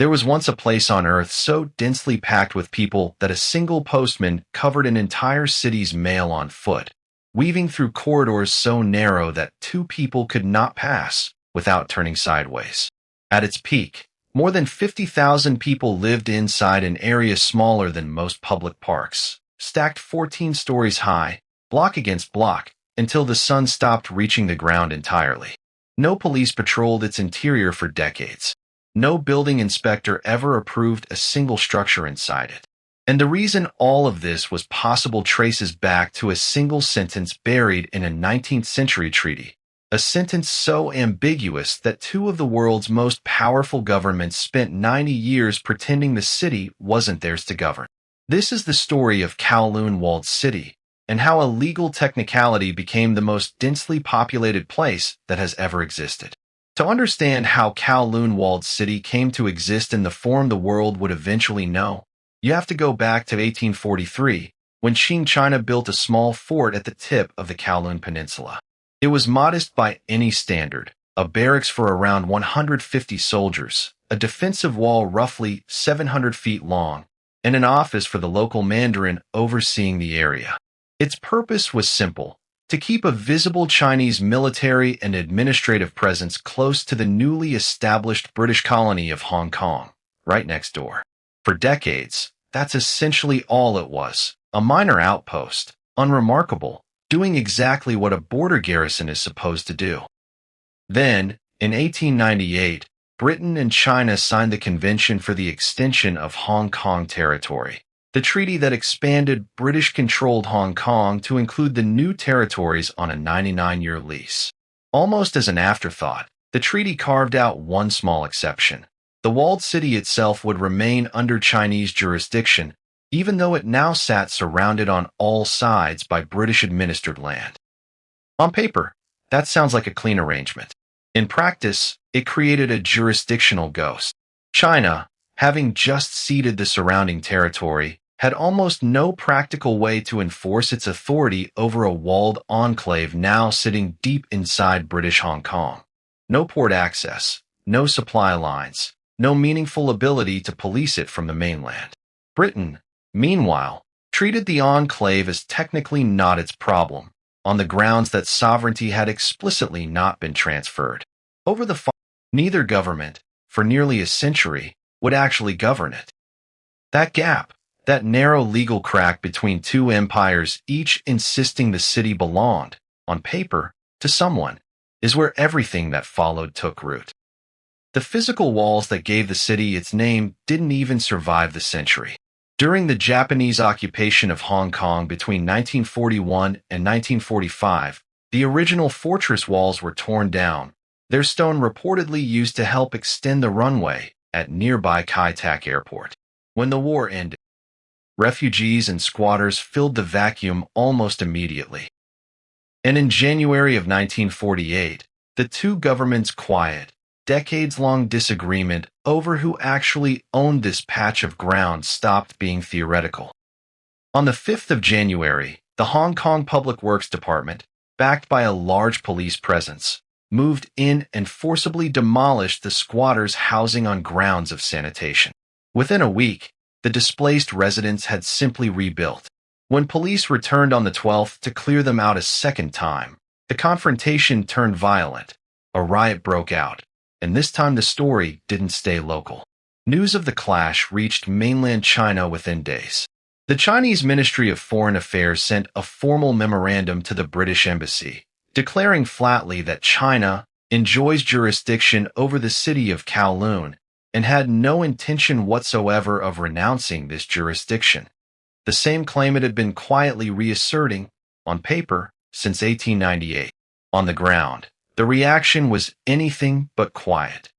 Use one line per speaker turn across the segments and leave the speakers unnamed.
There was once a place on Earth so densely packed with people that a single postman covered an entire city's mail on foot, weaving through corridors so narrow that two people could not pass without turning sideways. At its peak, more than 50,000 people lived inside an area smaller than most public parks, stacked 14 stories high, block against block, until the sun stopped reaching the ground entirely. No police patrolled its interior for decades. No building inspector ever approved a single structure inside it. And the reason all of this was possible traces back to a single sentence buried in a 19th century treaty. A sentence so ambiguous that two of the world's most powerful governments spent 90 years pretending the city wasn't theirs to govern. This is the story of Kowloon Walled City, and how a legal technicality became the most densely populated place that has ever existed. To understand how Kowloon Walled City came to exist in the form the world would eventually know, you have to go back to 1843, when Qing China built a small fort at the tip of the Kowloon Peninsula. It was modest by any standard, a barracks for around 150 soldiers, a defensive wall roughly 700 feet long, and an office for the local mandarin overseeing the area. Its purpose was simple: to keep a visible Chinese military and administrative presence close to the newly established British colony of Hong Kong, right next door. For decades, that's essentially all it was, a minor outpost, unremarkable, doing exactly what a border garrison is supposed to do. Then, in 1898, Britain and China signed the Convention for the Extension of Hong Kong Territory, the treaty that expanded British-controlled Hong Kong to include the new territories on a 99-year lease. Almost as an afterthought, the treaty carved out one small exception. The walled city itself would remain under Chinese jurisdiction, even though it now sat surrounded on all sides by British-administered land. On paper, that sounds like a clean arrangement. In practice, it created a jurisdictional ghost. China, having just ceded the surrounding territory, had almost no practical way to enforce its authority over a walled enclave now sitting deep inside British Hong Kong. No port access, no supply lines, no meaningful ability to police it from the mainland. Britain, meanwhile, treated the enclave as technically not its problem, on the grounds that sovereignty had explicitly not been transferred. Over the phone, neither government, for nearly a century, would actually govern it. That gap, that narrow legal crack between two empires each insisting the city belonged, on paper, to someone, is where everything that followed took root. The physical walls that gave the city its name didn't even survive the century. During the Japanese occupation of Hong Kong between 1941 and 1945, the original fortress walls were torn down, their stone reportedly used to help extend the runway at nearby Kai Tak Airport. When the war ended, refugees and squatters filled the vacuum almost immediately. And in January of 1948, the two governments' quiet, decades-long disagreement over who actually owned this patch of ground stopped being theoretical. On the 5th of January, the Hong Kong Public Works Department, backed by a large police presence, moved in and forcibly demolished the squatters' housing on grounds of sanitation. Within a week, the displaced residents had simply rebuilt. When police returned on the 12th to clear them out a second time, the confrontation turned violent. A riot broke out, and this time the story didn't stay local. News of the clash reached mainland China within days. The Chinese Ministry of Foreign Affairs sent a formal memorandum to the British Embassy, declaring flatly that China enjoys jurisdiction over the city of Kowloon and had no intention whatsoever of renouncing this jurisdiction, the same claim it had been quietly reasserting, on paper, since 1898. On the ground, the reaction was anything but quiet.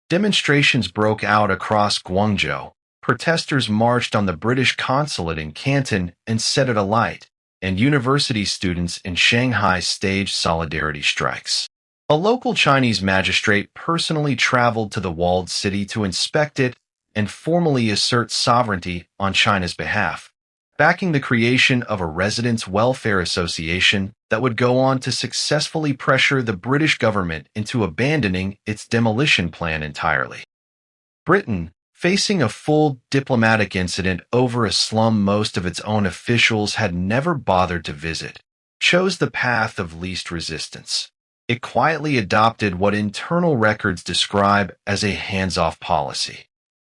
Demonstrations broke out across Guangzhou, protesters marched on the British consulate in Canton and set it alight, and university students in Shanghai staged solidarity strikes. A local Chinese magistrate personally traveled to the walled city to inspect it and formally assert sovereignty on China's behalf, backing the creation of a residents' welfare association that would go on to successfully pressure the British government into abandoning its demolition plan entirely. Britain, facing a full diplomatic incident over a slum most of its own officials had never bothered to visit, chose the path of least resistance. It quietly adopted what internal records describe as a hands-off policy.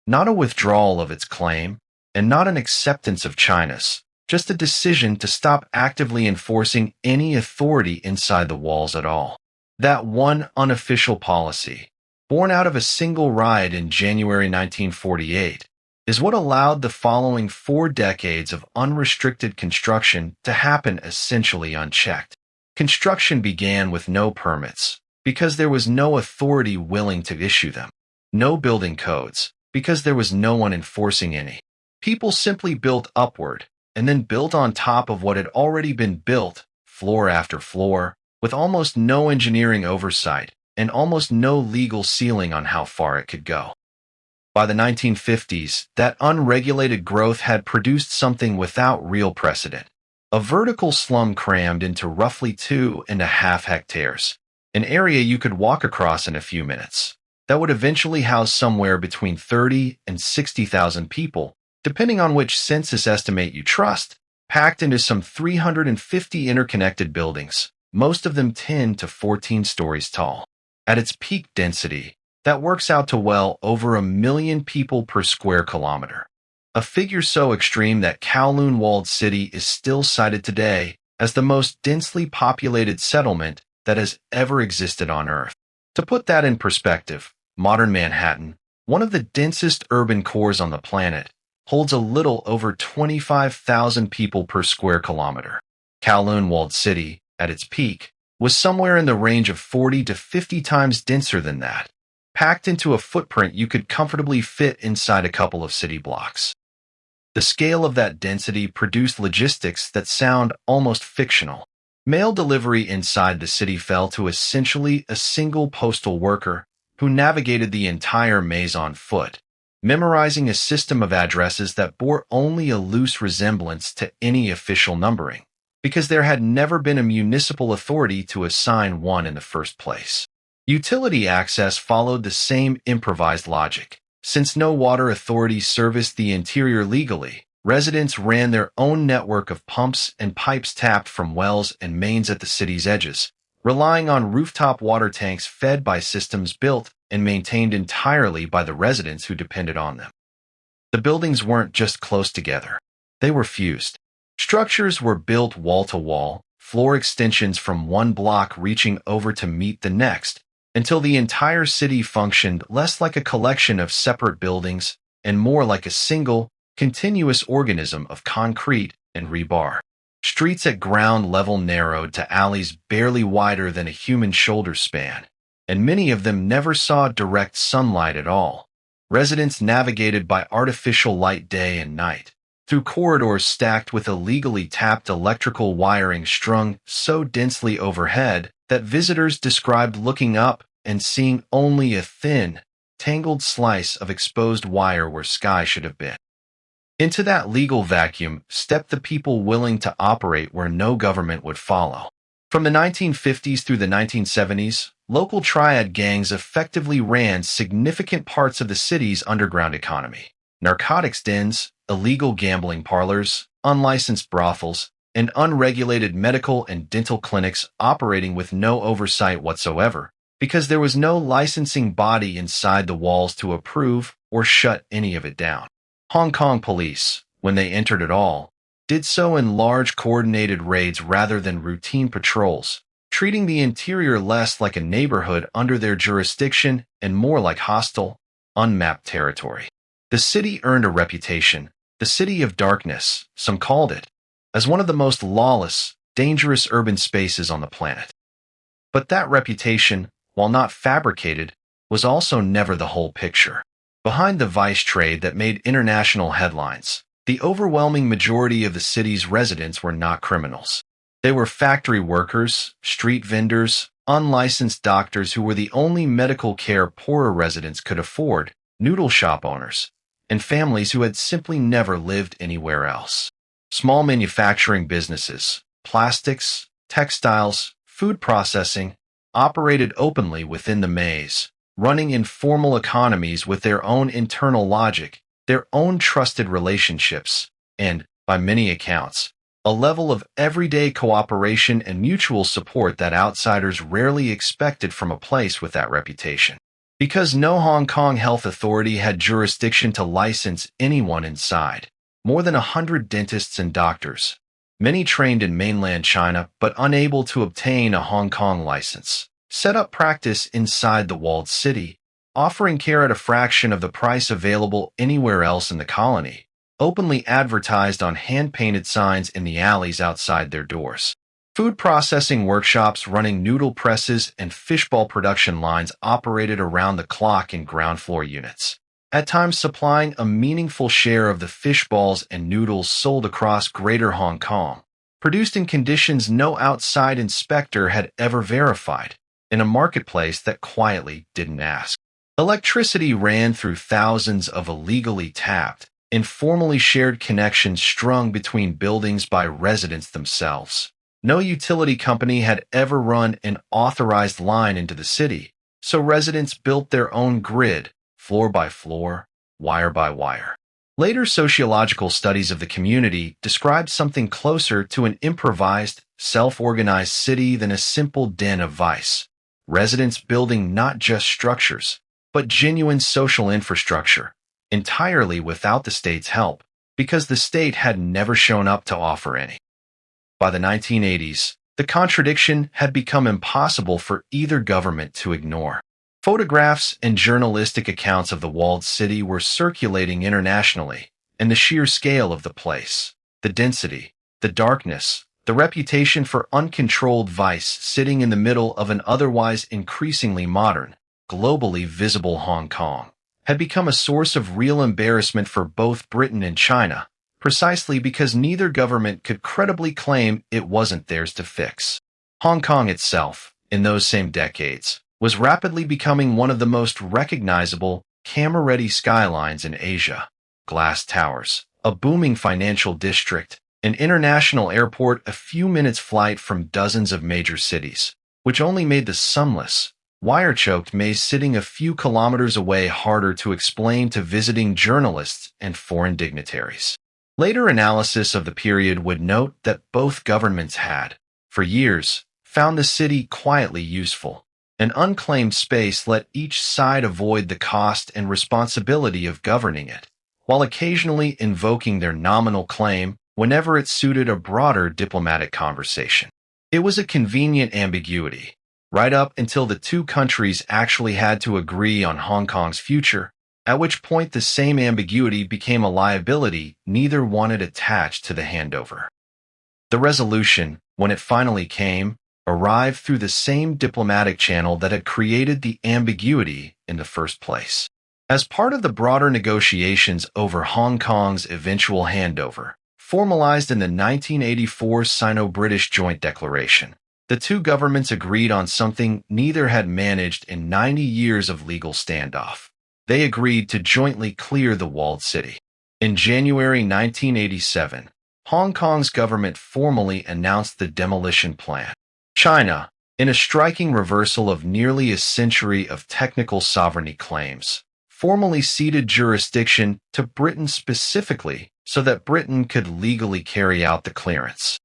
Not a withdrawal of its claim, and not an acceptance of China's, just a decision to stop actively enforcing any authority inside the walls at all. That one unofficial policy, born out of a single riot in January 1948, is what allowed the following 4 decades of unrestricted construction to happen essentially unchecked. Construction began with no permits, because there was no authority willing to issue them. No building codes, because there was no one enforcing any. People simply built upward, and then built on top of what had already been built, floor after floor, with almost no engineering oversight and almost no legal ceiling on how far it could go. By the 1950s, that unregulated growth had produced something without real precedent. A vertical slum crammed into roughly 2.5 hectares, an area you could walk across in a few minutes, that would eventually house somewhere between 30 and 60,000 people, depending on which census estimate you trust, packed into some 350 interconnected buildings, most of them 10 to 14 stories tall. At its peak density, that works out to well over 1 million people per square kilometer. A figure so extreme that Kowloon Walled City is still cited today as the most densely populated settlement that has ever existed on Earth. To put that in perspective, modern Manhattan, one of the densest urban cores on the planet, holds a little over 25,000 people per square kilometer. Kowloon Walled City, at its peak, was somewhere in the range of 40 to 50 times denser than that, packed into a footprint you could comfortably fit inside a couple of city blocks. The scale of that density produced logistics that sound almost fictional. Mail delivery inside the city fell to essentially a single postal worker who navigated the entire maze on foot, memorizing a system of addresses that bore only a loose resemblance to any official numbering, because there had never been a municipal authority to assign one in the first place. Utility access followed the same improvised logic. Since no water authority serviced the interior legally, residents ran their own network of pumps and pipes tapped from wells and mains at the city's edges, relying on rooftop water tanks fed by systems built and maintained entirely by the residents who depended on them. The buildings weren't just close together. They were fused. Structures were built wall to wall, floor extensions from one block reaching over to meet the next, until the entire city functioned less like a collection of separate buildings and more like a single, continuous organism of concrete and rebar. Streets at ground level narrowed to alleys barely wider than a human shoulder span, and many of them never saw direct sunlight at all. Residents navigated by artificial light day and night, through corridors stacked with illegally tapped electrical wiring strung so densely overhead that visitors described looking up and seeing only a thin, tangled slice of exposed wire where sky should have been. Into that legal vacuum stepped the people willing to operate where no government would follow. From the 1950s through the 1970s, local triad gangs effectively ran significant parts of the city's underground economy. Narcotics dens, illegal gambling parlors, unlicensed brothels, and unregulated medical and dental clinics operating with no oversight whatsoever, because there was no licensing body inside the walls to approve or shut any of it down. Hong Kong police, when they entered at all, did so in large coordinated raids rather than routine patrols, treating the interior less like a neighborhood under their jurisdiction and more like hostile, unmapped territory. The city earned a reputation, the city of darkness, some called it, as one of the most lawless, dangerous urban spaces on the planet. But that reputation, while not fabricated, was also never the whole picture. Behind the vice trade that made international headlines, the overwhelming majority of the city's residents were not criminals. They were factory workers, street vendors, unlicensed doctors who were the only medical care poorer residents could afford, noodle shop owners, and families who had simply never lived anywhere else. Small manufacturing businesses, plastics, textiles, food processing, operated openly within the maze, running informal economies with their own internal logic, their own trusted relationships, and, by many accounts, a level of everyday cooperation and mutual support that outsiders rarely expected from a place with that reputation. Because no Hong Kong health authority had jurisdiction to license anyone inside, more than 100 dentists and doctors, many trained in mainland China but unable to obtain a Hong Kong license, set up practice inside the walled city, offering care at a fraction of the price available anywhere else in the colony, openly advertised on hand-painted signs in the alleys outside their doors. Food processing workshops running noodle presses and fishball production lines operated around the clock in ground floor units, at times supplying a meaningful share of the fishballs and noodles sold across Greater Hong Kong, produced in conditions no outside inspector had ever verified, in a marketplace that quietly didn't ask. Electricity ran through thousands of illegally tapped, informally shared connections strung between buildings by residents themselves. No utility company had ever run an authorized line into the city, so residents built their own grid, floor by floor, wire by wire. Later sociological studies of the community described something closer to an improvised, self-organized city than a simple den of vice. Residents building not just structures, but genuine social infrastructure, entirely without the state's help, because the state had never shown up to offer any. By the 1980s, the contradiction had become impossible for either government to ignore. Photographs and journalistic accounts of the walled city were circulating internationally, and the sheer scale of the place, the density, the darkness, the reputation for uncontrolled vice sitting in the middle of an otherwise increasingly modern, globally visible Hong Kong, had become a source of real embarrassment for both Britain and China, precisely because neither government could credibly claim it wasn't theirs to fix. Hong Kong itself, in those same decades, was rapidly becoming one of the most recognizable, camera-ready skylines in Asia. Glass towers, a booming financial district, an international airport a few minutes' flight from dozens of major cities, which only made the sunless, wire-choked maze sitting a few kilometers away harder to explain to visiting journalists and foreign dignitaries. Later analysis of the period would note that both governments had, for years, found the city quietly useful. An unclaimed space let each side avoid the cost and responsibility of governing it, while occasionally invoking their nominal claim whenever it suited a broader diplomatic conversation. It was a convenient ambiguity, right up until the two countries actually had to agree on Hong Kong's future, at which point the same ambiguity became a liability neither wanted attached to the handover. The resolution, when it finally came, arrived through the same diplomatic channel that had created the ambiguity in the first place. As part of the broader negotiations over Hong Kong's eventual handover, formalized in the 1984 Sino-British Joint Declaration, the two governments agreed on something neither had managed in 90 years of legal standoff. They agreed to jointly clear the walled city. In January 1987, Hong Kong's government formally announced the demolition plan. China, in a striking reversal of nearly a century of technical sovereignty claims, formally ceded jurisdiction to Britain specifically so that Britain could legally carry out the clearance.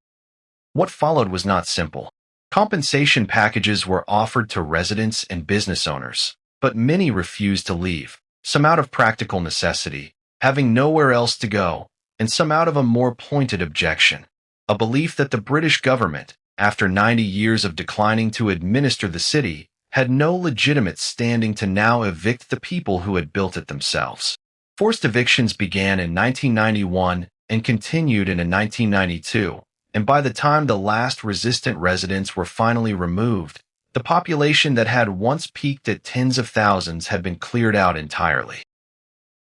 What followed was not simple. Compensation packages were offered to residents and business owners, but many refused to leave, some out of practical necessity, having nowhere else to go, and some out of a more pointed objection, a belief that the British government, after 90 years of declining to administer the city, had no legitimate standing to now evict the people who had built it themselves. Forced evictions began in 1991 and continued into 1992, and by the time the last resistant residents were finally removed, the population that had once peaked at tens of thousands had been cleared out entirely.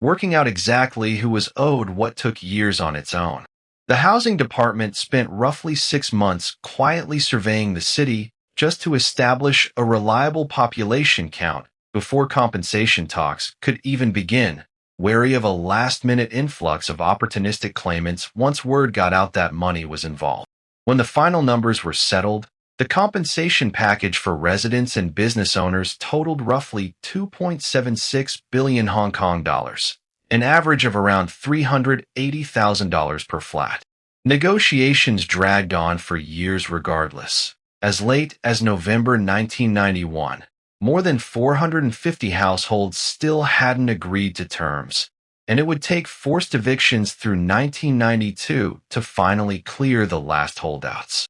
Working out exactly who was owed what took years on its own. The housing department spent roughly 6 months quietly surveying the city just to establish a reliable population count before compensation talks could even begin, wary of a last-minute influx of opportunistic claimants once word got out that money was involved. When the final numbers were settled, The compensation package for residents and business owners totaled roughly 2.76 billion Hong Kong dollars, an average of around $380,000 per flat. Negotiations dragged on for years regardless. As late as November 1991, more than 450 households still hadn't agreed to terms, and it would take forced evictions through 1992 to finally clear the last holdouts.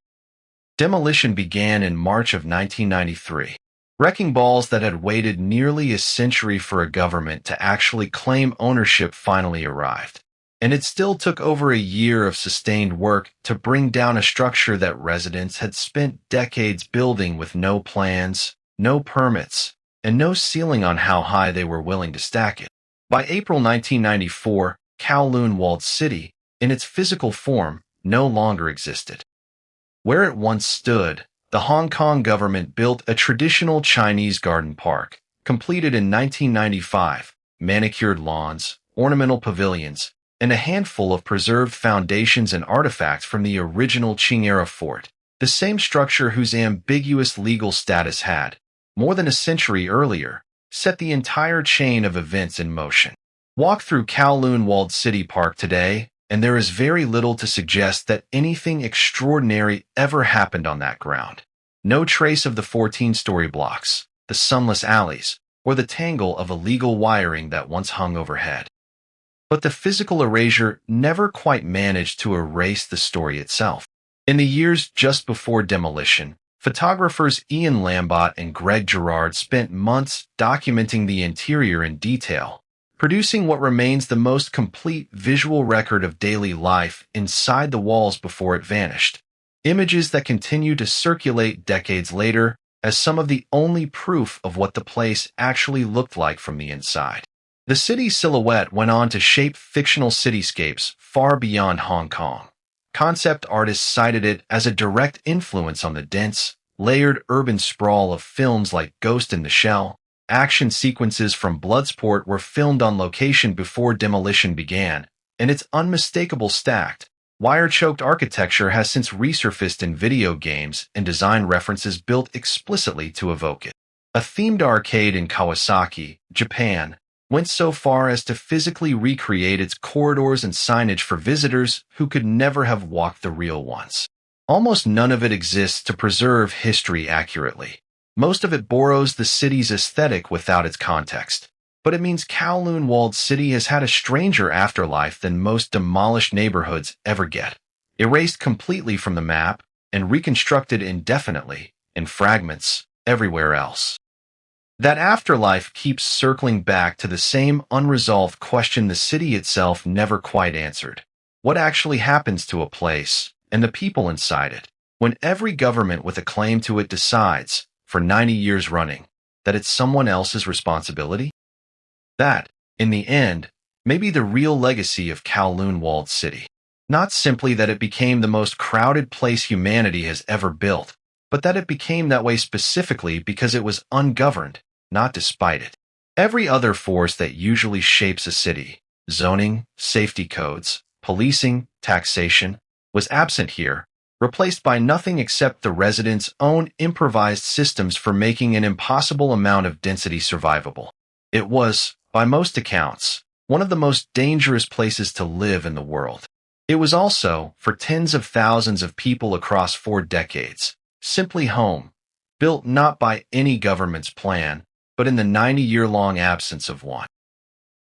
Demolition began in March of 1993. Wrecking balls that had waited nearly a century for a government to actually claim ownership finally arrived. And it still took over a year of sustained work to bring down a structure that residents had spent decades building with no plans, no permits, and no ceiling on how high they were willing to stack it. By April 1994, Kowloon Walled City, in its physical form, no longer existed. Where it once stood, the Hong Kong government built a traditional Chinese garden park, completed in 1995, manicured lawns, ornamental pavilions, and a handful of preserved foundations and artifacts from the original Qing-era fort, the same structure whose ambiguous legal status had, more than a century earlier, set the entire chain of events in motion. Walk through Kowloon Walled City Park today, and there is very little to suggest that anything extraordinary ever happened on that ground. No trace of the 14-story blocks, the sunless alleys, or the tangle of illegal wiring that once hung overhead. But the physical erasure never quite managed to erase the story itself. In the years just before demolition, photographers Ian Lambot and Greg Gerard spent months documenting the interior in detail, producing what remains the most complete visual record of daily life inside the walls before it vanished. Images that continue to circulate decades later as some of the only proof of what the place actually looked like from the inside. The city's silhouette went on to shape fictional cityscapes far beyond Hong Kong. Concept artists cited it as a direct influence on the dense, layered urban sprawl of films like Ghost in the Shell. Action sequences from Bloodsport were filmed on location before demolition began, and its unmistakable stacked, wire-choked architecture has since resurfaced in video games and design references built explicitly to evoke it. A themed arcade in Kawasaki, Japan, went so far as to physically recreate its corridors and signage for visitors who could never have walked the real ones. Almost none of it exists to preserve history accurately. Most of it borrows the city's aesthetic without its context. But it means Kowloon Walled City has had a stranger afterlife than most demolished neighborhoods ever get. Erased completely from the map and reconstructed indefinitely, in fragments, everywhere else. That afterlife keeps circling back to the same unresolved question the city itself never quite answered. What actually happens to a place, and the people inside it, when every government with a claim to it decides, for 90 years running, that it's someone else's responsibility? That, in the end, may be the real legacy of Kowloon Walled City. Not simply that it became the most crowded place humanity has ever built, but that it became that way specifically because it was ungoverned, not despite it. Every other force that usually shapes a city, zoning, safety codes, policing, taxation, was absent here, replaced by nothing except the residents' own improvised systems for making an impossible amount of density survivable. It was, by most accounts, one of the most dangerous places to live in the world. It was also, for tens of thousands of people across 4 decades, simply home, built not by any government's plan, but in the 90-year-long absence of one.